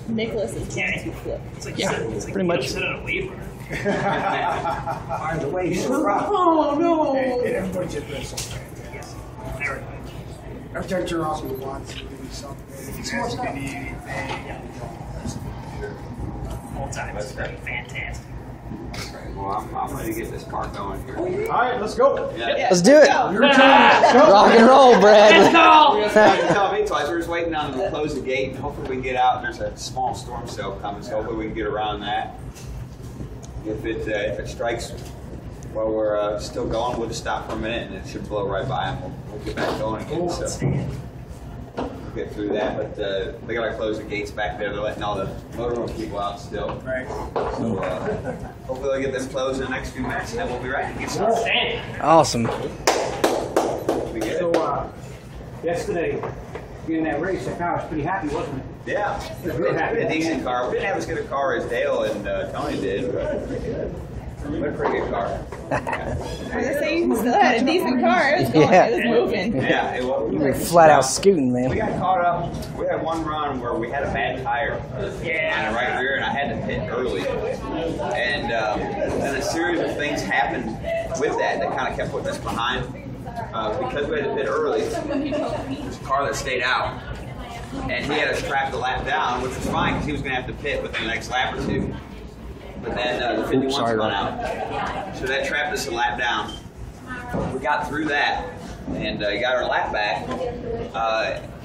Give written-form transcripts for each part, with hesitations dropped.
Nicholas is going to flip. Yeah, pretty much. Oh no! Everybody just does something. Every time you turn off, you want to do something. Small stuff. Whole time. That's great. Fantastic. Well, I'm ready to get this car going here. All right, let's go. Yeah. Let's do it. Rock and roll, Brad. Let's go. You guys have to tell me twice. We're just waiting on them to close the gate, and hopefully we can get out. There's a small storm cell coming, so hopefully we can get around that. If it strikes while we're still going, we'll just stop for a minute, and it should blow right by, and we'll get back going again. So we'll get through that. But they gotta close the gates back there. They're letting all the motorhome people out still. Right. So hopefully they'll get them closed in the next few minutes, and then we'll be ready to get started. Awesome. We get it. So yesterday, in that race, I was pretty happy, wasn't it? Yeah, we had a decent car. We didn't have as good a car as Dale and Tony did, but we had a pretty good car. I was going to say, you still had a decent car. It was going, Yeah. it was moving. Yeah, it was. You're flat out scooting, man. We got caught up. We had one run where we had a bad tire on the right rear, and I had to pit early. And then a series of things happened with that kind of kept putting us behind. Because we had to pit early, there's a car that stayed out. And he had us trapped the lap down, which was fine because he was going to have to pit within the next lap or two. But then the 51's run out. So that trapped us a lap down. We got through that and got our lap back.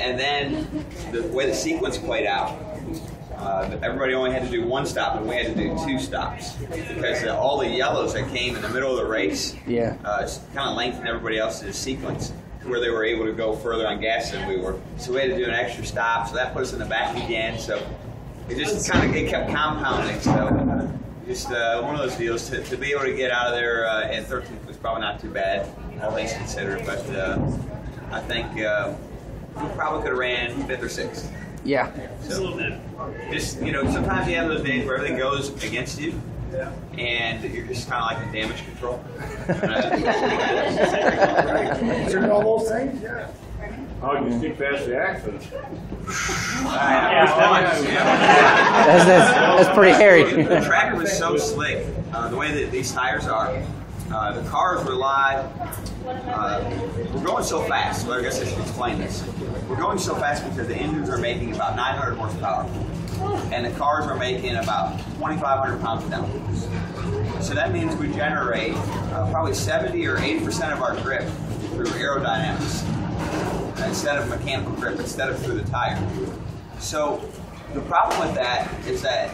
And then the way the sequence played out, everybody only had to do one stop and we had to do two stops. Because all the yellows that came in the middle of the race kind of lengthened everybody else's sequence, where they were able to go further on gas than we were. So we had to do an extra stop, so that put us in the back again. So it just it kept compounding. So just one of those deals to be able to get out of there in 13th was probably not too bad, all things considered. But I think we probably could have ran 5th or 6th. Yeah. So just sometimes you have those days where everything goes against you. Yeah. And you're just kind of like in damage control. Considering all those things, yeah. How do you stick past the accident? That's pretty hairy. The track was so slick. The way that these tires are, the cars rely. We're going so fast. So I guess I should explain this. We're going so fast because the engines are making about 900 horsepower. And the cars are making about 2,500 pounds of downforce. So that means we generate probably 70 or 80% of our grip through aerodynamics instead of mechanical grip, instead of through the tire. So the problem with that is that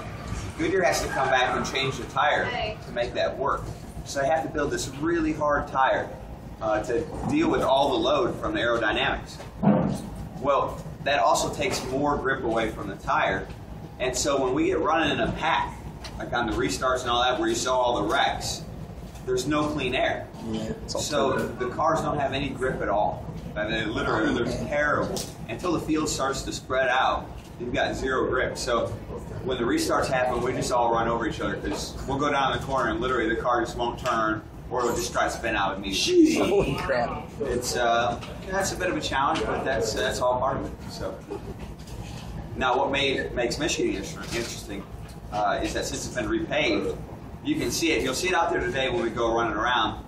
Goodyear has to come back and change the tire to make that work. So they have to build this really hard tire to deal with all the load from the aerodynamics. Well, that also takes more grip away from the tire. And so when we get running in a pack, like on the restarts and all that, where you saw all the wrecks, there's no clean air. So the cars don't have any grip at all. Literally, they're terrible. Until the field starts to spread out, you've got zero grip. So when the restarts happen, we just all run over each other because we'll go down the corner and literally the car just won't turn, or it'll just try to spin out immediately. Holy crap. It's that's a bit of a challenge, but that's all part of it. So. Now, what makes Michigan interesting is that since it's been repaved, you can see it. You'll see it out there today when we go running around.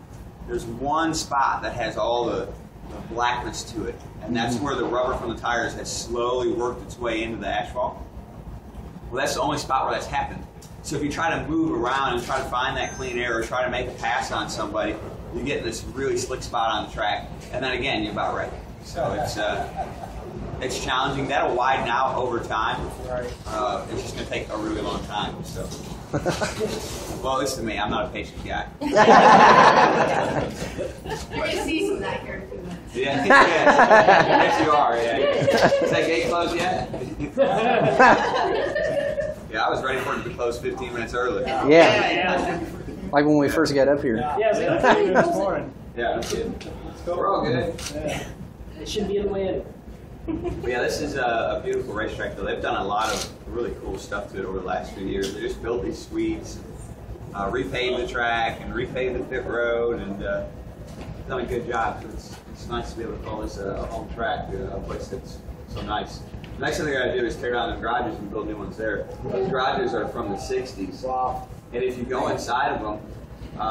There's one spot that has all the blackness to it, and that's where the rubber from the tires has slowly worked its way into the asphalt. Well, that's the only spot where that's happened. So if you try to move around and try to find that clean air or try to make a pass on somebody, you get this really slick spot on the track, and then again, you're about ready. So it's challenging. That'll widen out over time. It's just going to take a really long time. So, well, at least to me, I'm not a patient guy. You're going to see some of that here in a few minutes. Yeah. Yes, you are. Yeah. Is that gate closed yet? Yeah, I was ready for it to be closed 15 minutes early. Yeah. Like when we first got up here. Yeah, this morning. Yeah, that's good. We're all good. It should be in the way. But yeah, this is a beautiful racetrack. Though they've done a lot of really cool stuff to it over the last few years. They just built these suites. repaved the track and repaved the pit road, and done a good job. So it's nice to be able to call this a home track, a place that's so nice. The next thing they're going to do is tear down the garages and build new ones there. Those garages are from the 60s. Wow. And if you go inside of them,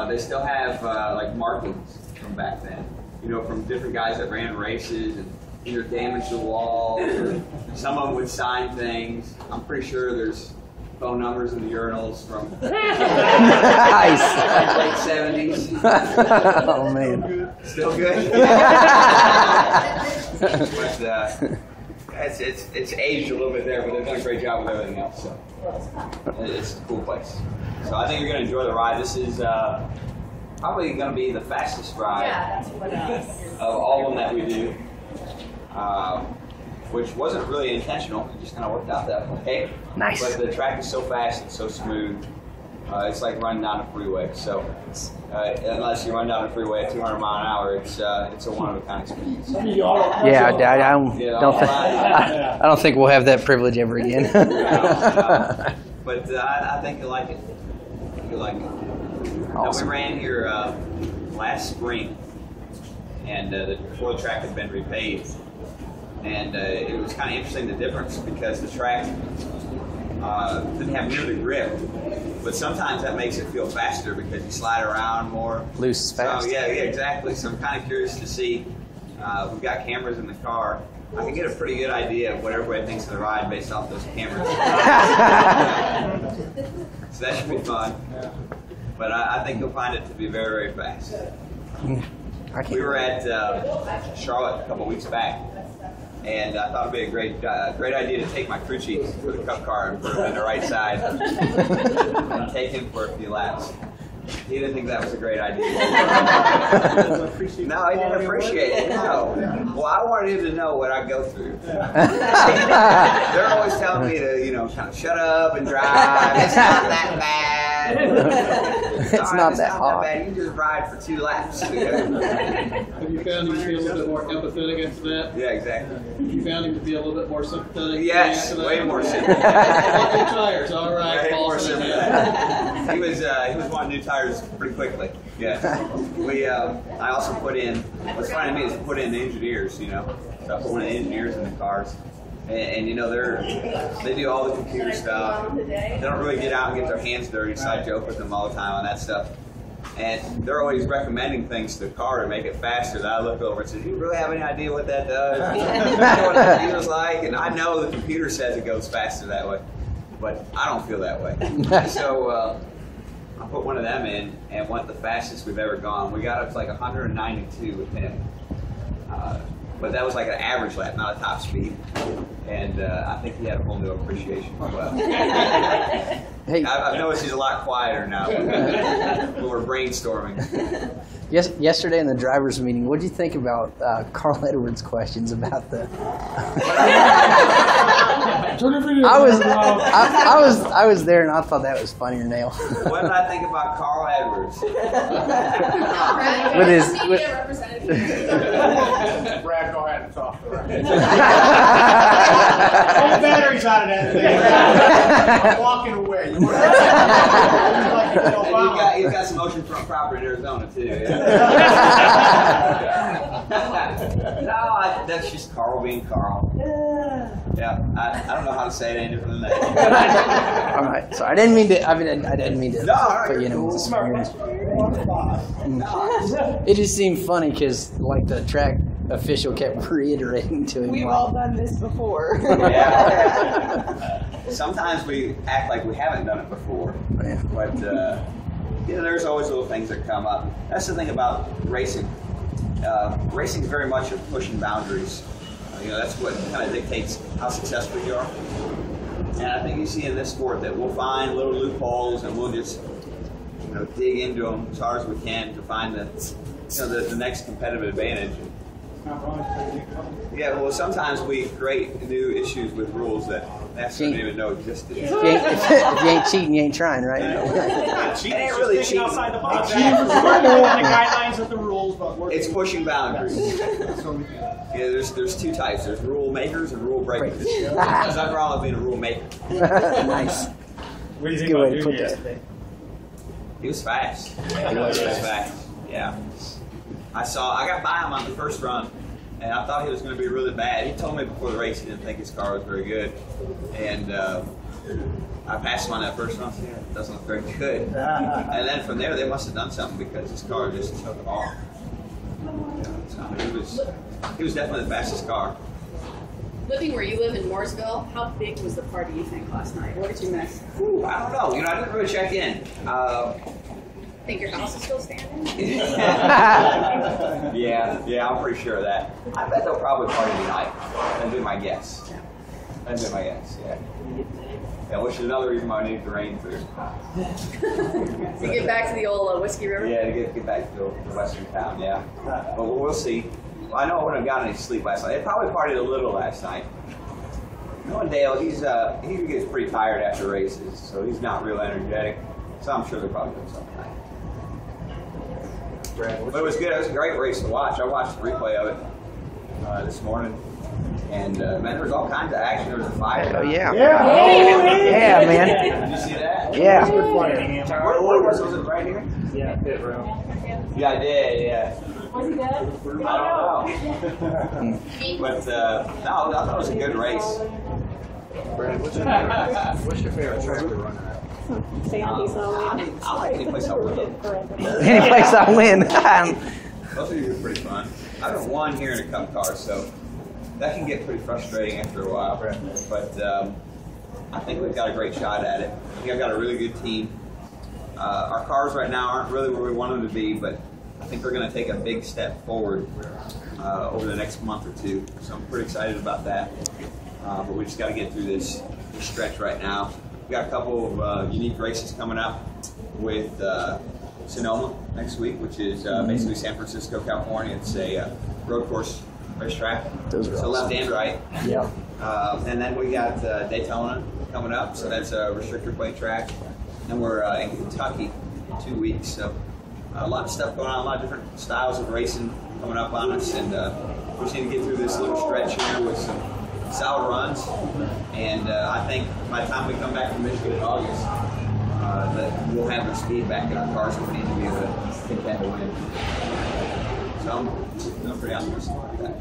they still have like markings from back then. You know, from different guys that ran races and either damaged the walls, or some of them would sign things. I'm pretty sure there's phone numbers in the urinals from Nice. late 70s. Oh man. Still good. But it's aged a little bit there, but they've done a great job with everything else. So it's a cool place. So I think you're going to enjoy the ride. This is probably going to be the fastest ride of all of them that we do, which wasn't really intentional. It just kind of worked out that way. Nice. But the track is so fast and so smooth. It's like running down a freeway. So unless you run down a freeway at 200 miles an hour, it's a one-of-a-kind experience. Yeah, I don't think we'll have that privilege ever again. But I think you'll like it. You'll like it. Awesome. Now, we ran here last spring, and before the track had been repaved, and it was kind of interesting, the difference, because the track didn't have near the grip, but sometimes that makes it feel faster because you slide around more. Loose is fast. So, yeah, exactly. So I'm kind of curious to see. We've got cameras in the car. I can get a pretty good idea of what everybody thinks of the ride based off those cameras. So that should be fun. But I think you'll find it to be very, very fast. We were at Charlotte a couple weeks back, and I thought it'd be a great idea to take my crew chief for the cup car and put him in the right side and take him for a few laps. He didn't think that was a great idea. No, he didn't appreciate it. No. Well, I wanted him to know what I go through. They're always telling me to, kind of shut up and drive. It's not that bad. It's not that hard. Bad. You just ride for 2 laps. Have you found him to be a little bit more empathetic after that? Yeah, exactly. You found him to be a little bit more sympathetic? Yes, way more sympathetic. Tires, all right. Way more sympathetic. He was wanting new tires pretty quickly. Yeah. I also put in, what's funny to me is to put in engineers, So I put one of the engineers in the cars. And they do all the computer stuff. They don't really get out and get their hands dirty, so I joke with them all the time on that stuff. And they're always recommending things to the car to make it faster. That I look over and say, do you really have any idea what that does? You know what the computer's like? And I know the computer says it goes faster that way, but I don't feel that way. So I put one of them in and went the fastest we've ever gone. We got up to like 192 with him. But that was like an average lap, not a top speed. And I think he had a whole new appreciation as well. Hey. I've noticed he's a lot quieter now when we're brainstorming. Yesterday in the drivers' meeting, what did you think about Carl Edwards' questions about the? I was there and I thought that was funnier than hell. What did I think about Carl Edwards? With his media representative. Brad, go ahead and talk. All the batteries out of that thing. I'm walking away. He's got some oceanfront property in Arizona too. Yeah. No, that's just Carl being Carl. Yeah, I don't know how to say it any different than that. All right, so I didn't mean to. I didn't mean to put you in a experience. It just seemed funny because like the track official kept reiterating to him. We've all done this before. Yeah. Sometimes we act like we haven't done it before, but there's always little things that come up. That's the thing about racing. Racing is very much of pushing boundaries. That's what kind of dictates how successful you are. And I think you see in this sport that we'll find little loopholes and we'll just dig into them as hard as we can to find the next competitive advantage. Yeah, well, sometimes we create new issues with rules that NASCAR didn't even know existed. If you ain't cheating, you ain't trying, right? Cheating ain't is really just cheating. thinking outside the box. We're on the guidelines of the rules, but we're It's pushing boundaries. There's 2 types. There's rule makers and rule breakers. There's nothing wrong with being a rule maker. Nice. What do you Good think way about to put Junior that. yesterday? He was fast. He was fast. Yeah. I got by him on the first run, and I thought he was going to be really bad. He told me before the race he didn't think his car was very good, and I passed him on that first run. Yeah, it doesn't look very good. And then from there, they must have done something because his car just took off. So he was definitely the fastest car. Living where you live in Mooresville, how big was the party you think last night? What did you miss? Ooh, I don't know. I didn't really check in. Think your house is still standing? Yeah, I'm pretty sure of that. I bet they'll probably party tonight. That'd be my guess. Yeah. Yeah, which is another reason why I need the rain through. To get back to the old Whiskey River? Yeah, to get back to the western town, yeah. But we'll see. Well, I know I wouldn't have gotten any sleep last night. They probably partied a little last night. Knowing Dale, he gets pretty tired after races, so he's not real energetic. So I'm sure they're probably doing something tonight. But it was good. It was a great race to watch. I watched the replay of it this morning. And man, there was all kinds of action. There was a fire. Oh, yeah. Yeah, man. Did you see that? Yeah. Where was it? Right here? Yeah, pit room. Yeah, I did. Yeah. Was he good? I don't know. But no, I thought it was a good race. Brad, what's your favorite track to run at? I like any place I win. Any place I win. Both of these are pretty fun. I've been won here in a cup car, so that can get pretty frustrating after a while. But I think we've got a great shot at it. I think I've got a really good team. Our cars right now aren't really where we want them to be, but I think they're going to take a big step forward over the next month or two. So I'm pretty excited about that. But we just got to get through this stretch right now. We got a couple of unique races coming up with Sonoma next week, which is basically San Francisco, California. It's a road course racetrack, so left and right. Yeah. And then we got Daytona coming up, so that's a restrictor plate track. And we're in Kentucky in 2 weeks, so a lot of stuff going on, a lot of different styles of racing coming up on us, and we just need to get through this little stretch here with some solid runs. And I think by the time we come back from Michigan in August, that we'll have the speed back in our cars that we need to be able to contend to win. So I'm pretty optimistic about that.